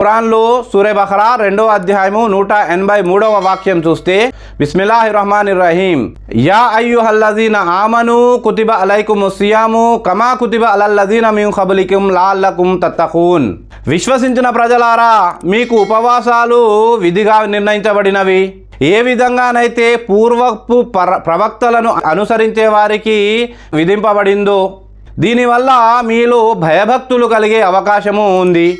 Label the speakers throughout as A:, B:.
A: ఖురాన్లో సూరే బఖరా 2వ అధ్యాయము 183వ వాక్యం చూస్తే బిస్మిల్లాహిర్ రహమానిర్ రహీం యా అయ్యుహల్లజీన ఆమను కుతిబ అలైకుముస్ సియాము కమా కుతిబ అలల్లజీన మిన్ ఖబ్లికుం లఅల్లకుం తత్తఖూన్. విశ్వసించిన ప్రజలారా, మీకు ఉపవాసాలు విధిగా నిర్ణయించబడినవి, ఏ విధంగానైతే పూర్వపు ప్రవక్తలను అనుసరించే వారికి విధింపబడిందో. దీనివల్ల మీలో భయభక్తులు కలిగే అవకాశము ఉంది.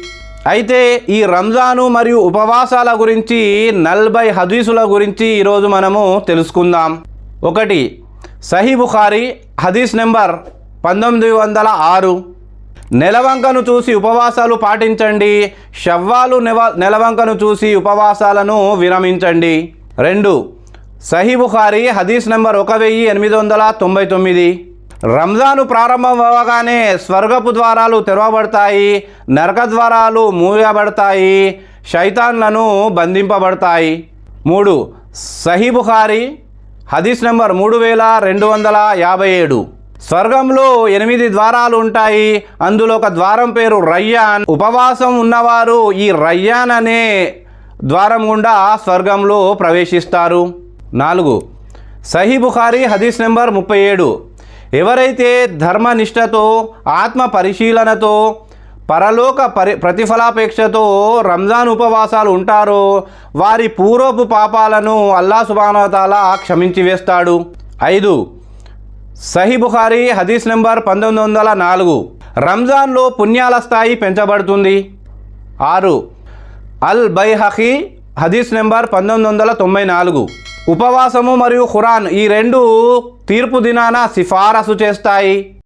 A: అయితే ఈ రంజాను మరియు ఉపవాసాల గురించి 40 హదీసుల గురించి ఈరోజు మనము తెలుసుకుందాం. 1. సహీ బుఖారీ హదీస్ నెంబర్ 1906. నెలవంకను చూసి ఉపవాసాలు పాటించండి, షవ్వాలు నెలవంకను చూసి ఉపవాసాలను విరమించండి. 2. సహీ బుఖారీ హదీస్ నెంబర్ 1899. రంజాను ప్రారంభం అవ్వగానే స్వర్గపు ద్వారాలు తెరవబడతాయి, నరక ద్వారాలు మూయబడతాయి, శైతాన్లను బంధింపబడతాయి. 3. సహీ బుఖారీ హదీస్ నెంబర్ 3257. స్వర్గంలో 8 ద్వారాలు ఉంటాయి. అందులో ఒక ద్వారం పేరు రయ్యాన్. ఉపవాసం ఉన్నవారు ఈ రయ్యాన్ అనే ద్వారం గుండా స్వర్గంలో ప్రవేశిస్తారు. 4. సహీ బుఖారీ హదీస్ నెంబర్ 37. ఎవరైతే ధర్మనిష్టతో, ఆత్మ పరిశీలనతో, పరలోక ప్రతిఫలాపేక్షతో రంజాన్ ఉపవాసాలు ఉంటారో వారి పూర్వపు పాపాలను అల్లాహ్ సుబ్హానహు వ తఆలా క్షమించి వేస్తాడు. 5. సహీ బుఖారీ హదీస్ నెంబర్ 1904. రంజాన్లో పుణ్యాల స్థాయి పెంచబడుతుంది. 6. అల్ బైహఖీ హదీస్ నెంబర్ 1994. ఉపవాసము మరియు ఖురాన్ ఈ 2 తీర్పు దినాన సిఫారసు చేస్తాయి.